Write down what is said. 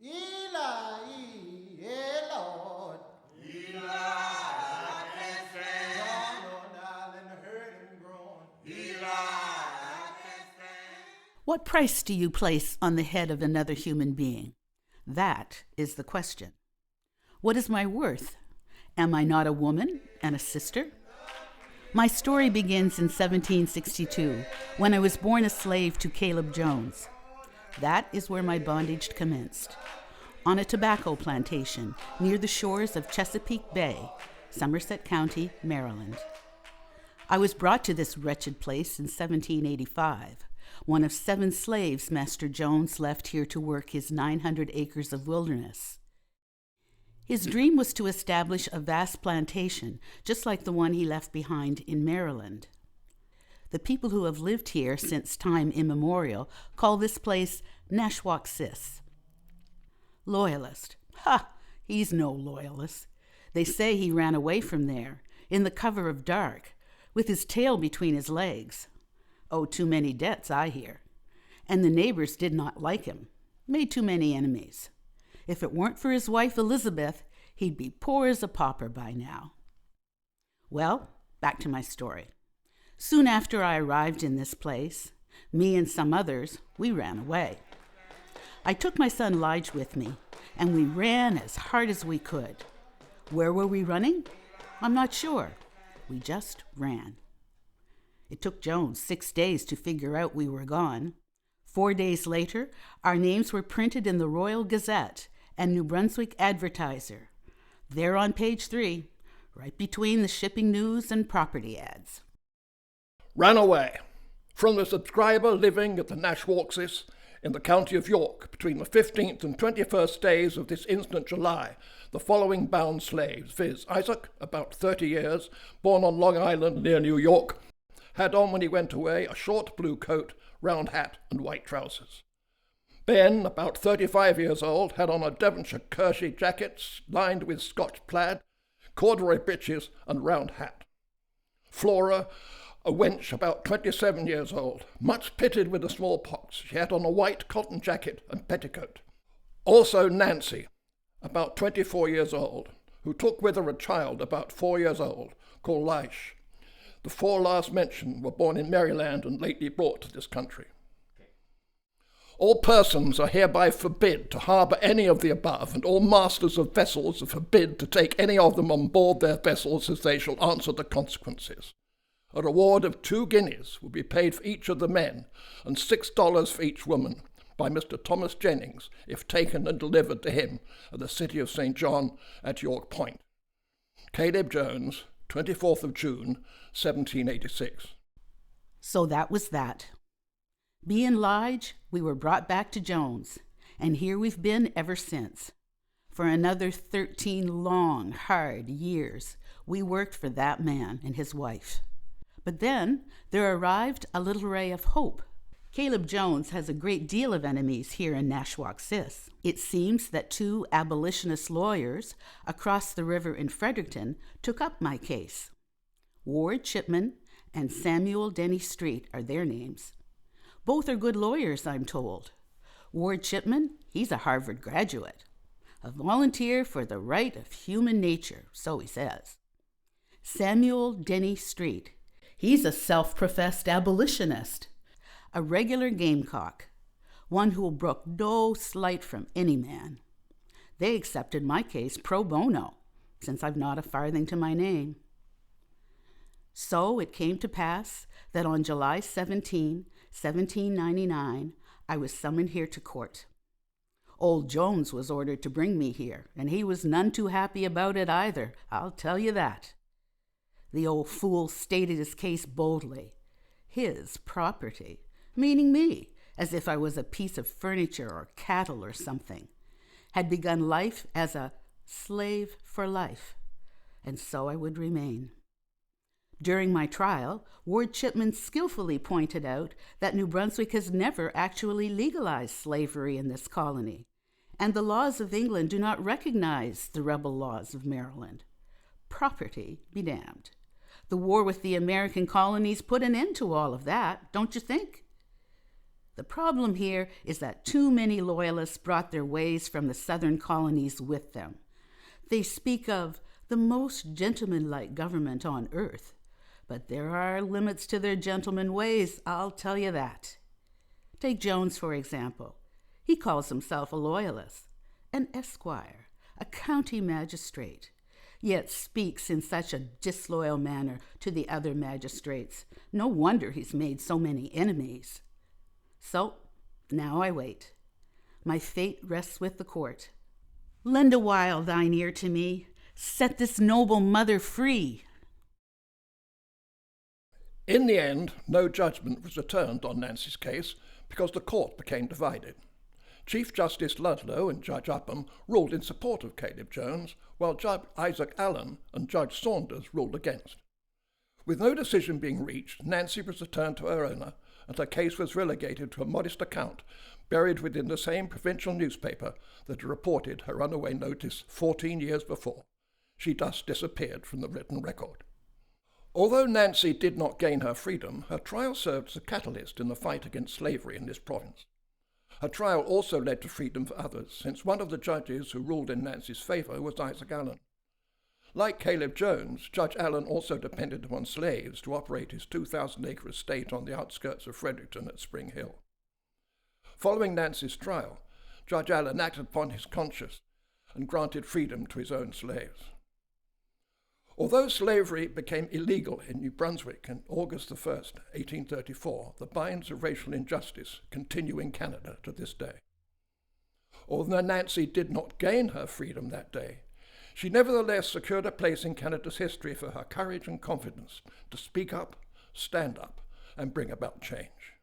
Eli, yeah, Lord. Eli, I can't stand. John, Lord, darling, heard him groan. Eli, I can't stand. What price do you place on the head of another human being? That is the question. What is my worth? Am I not a woman and a sister? My story begins in 1762, when I was born a slave to Caleb Jones. That is where my bondage commenced, on a tobacco plantation near the shores of Chesapeake Bay, Somerset County, Maryland. I was brought to this wretched place in 1785, one of 7 slaves Master Jones left here to work his 900 acres of wilderness. His dream was to establish a vast plantation, just like the one he left behind in Maryland. The people who have lived here since time immemorial call this place Nashwaaksis. Loyalist. Ha! He's no loyalist. They say he ran away from there, in the cover of dark, with his tail between his legs. Owed too many debts, I hear. And the neighbors did not like him. Made too many enemies. If it weren't for his wife Elizabeth, he'd be poor as a pauper by now. Well, back to my story. Soon after I arrived in this place, me and some others, we ran away. I took my son Lige with me, and we ran as hard as we could. Where were we running? I'm not sure. We just ran. It took Jones 6 days to figure out we were gone. 4 days later, our names were printed in the Royal Gazette and New Brunswick Advertiser. There on page 3, right between the shipping news and property ads. Ran away from the subscriber living at the Nashwaaksis in the county of York between the 15th and 21st days of this instant July, the following bound slaves, viz. Isaac, about 30 years, born on Long Island near New York, had on when he went away a short blue coat, round hat and white trousers. Ben, about 35 years old, had on a Devonshire kersey jacket lined with Scotch plaid, corduroy breeches and round hat. Flora, a wench about 27 years old, much pitted with the smallpox. She had on a white cotton jacket and petticoat. Also Nancy, about 24 years old, who took with her a child about 4 years old, called Lige. The 4 last mentioned were born in Maryland and lately brought to this country. All persons are hereby forbid to harbour any of the above, and all masters of vessels are forbid to take any of them on board their vessels, as they shall answer the consequences. A reward of 2 guineas will be paid for each of the men, and $6 for each woman, by Mr. Thomas Jennings, if taken and delivered to him at the city of St. John at York Point. Caleb Jones, 24th of June, 1786. So that was that. Being Lige, we were brought back to Jones, and here we've been ever since. For another 13 long, hard years, we worked for that man and his wife. But then there arrived a little ray of hope. Caleb Jones has a great deal of enemies here in Nashwaaksis. It seems that 2 abolitionist lawyers across the river in Fredericton took up my case. Ward Chipman and Samuel Denny Street are their names. Both are good lawyers, I'm told. Ward Chipman, he's a Harvard graduate. A volunteer for the right of human nature, so he says. Samuel Denny Street, he's a self-professed abolitionist, a regular gamecock, one who'll brook no slight from any man. They accepted my case pro bono, since I've not a farthing to my name. So it came to pass that on July 17, 1799, I was summoned here to court. Old Jones was ordered to bring me here, and he was none too happy about it either, I'll tell you that. The old fool stated his case boldly. His property, meaning me, as if I was a piece of furniture or cattle or something, had begun life as a slave for life, and so I would remain. During my trial, Ward Chipman skillfully pointed out that New Brunswick has never actually legalized slavery in this colony, and the laws of England do not recognize the rebel laws of Maryland. Property be damned. The war with the American colonies put an end to all of that, don't you think? The problem here is that too many Loyalists brought their ways from the southern colonies with them. They speak of the most gentlemanlike government on earth, but there are limits to their gentleman ways, I'll tell you that. Take Jones, for example. He calls himself a Loyalist, an esquire, a county magistrate, yet speaks in such a disloyal manner to the other magistrates. No wonder he's made so many enemies. So, now I wait. My fate rests with the court. Lend a while thine ear to me. Set this noble mother free. In the end, no judgment was returned on Nancy's case because the court became divided. Chief Justice Ludlow and Judge Upham ruled in support of Caleb Jones, while Judge Isaac Allen and Judge Saunders ruled against. With no decision being reached, Nancy was returned to her owner, and her case was relegated to a modest account buried within the same provincial newspaper that had reported her runaway notice 14 years before. She thus disappeared from the written record. Although Nancy did not gain her freedom, her trial served as a catalyst in the fight against slavery in this province. Her trial also led to freedom for others, since one of the judges who ruled in Nancy's favour was Isaac Allen. Like Caleb Jones, Judge Allen also depended upon slaves to operate his 2,000-acre estate on the outskirts of Fredericton at Spring Hill. Following Nancy's trial, Judge Allen acted upon his conscience and granted freedom to his own slaves. Although slavery became illegal in New Brunswick on August 1, 1834, the binds of racial injustice continue in Canada to this day. Although Nancy did not gain her freedom that day, she nevertheless secured a place in Canada's history for her courage and confidence to speak up, stand up, and bring about change.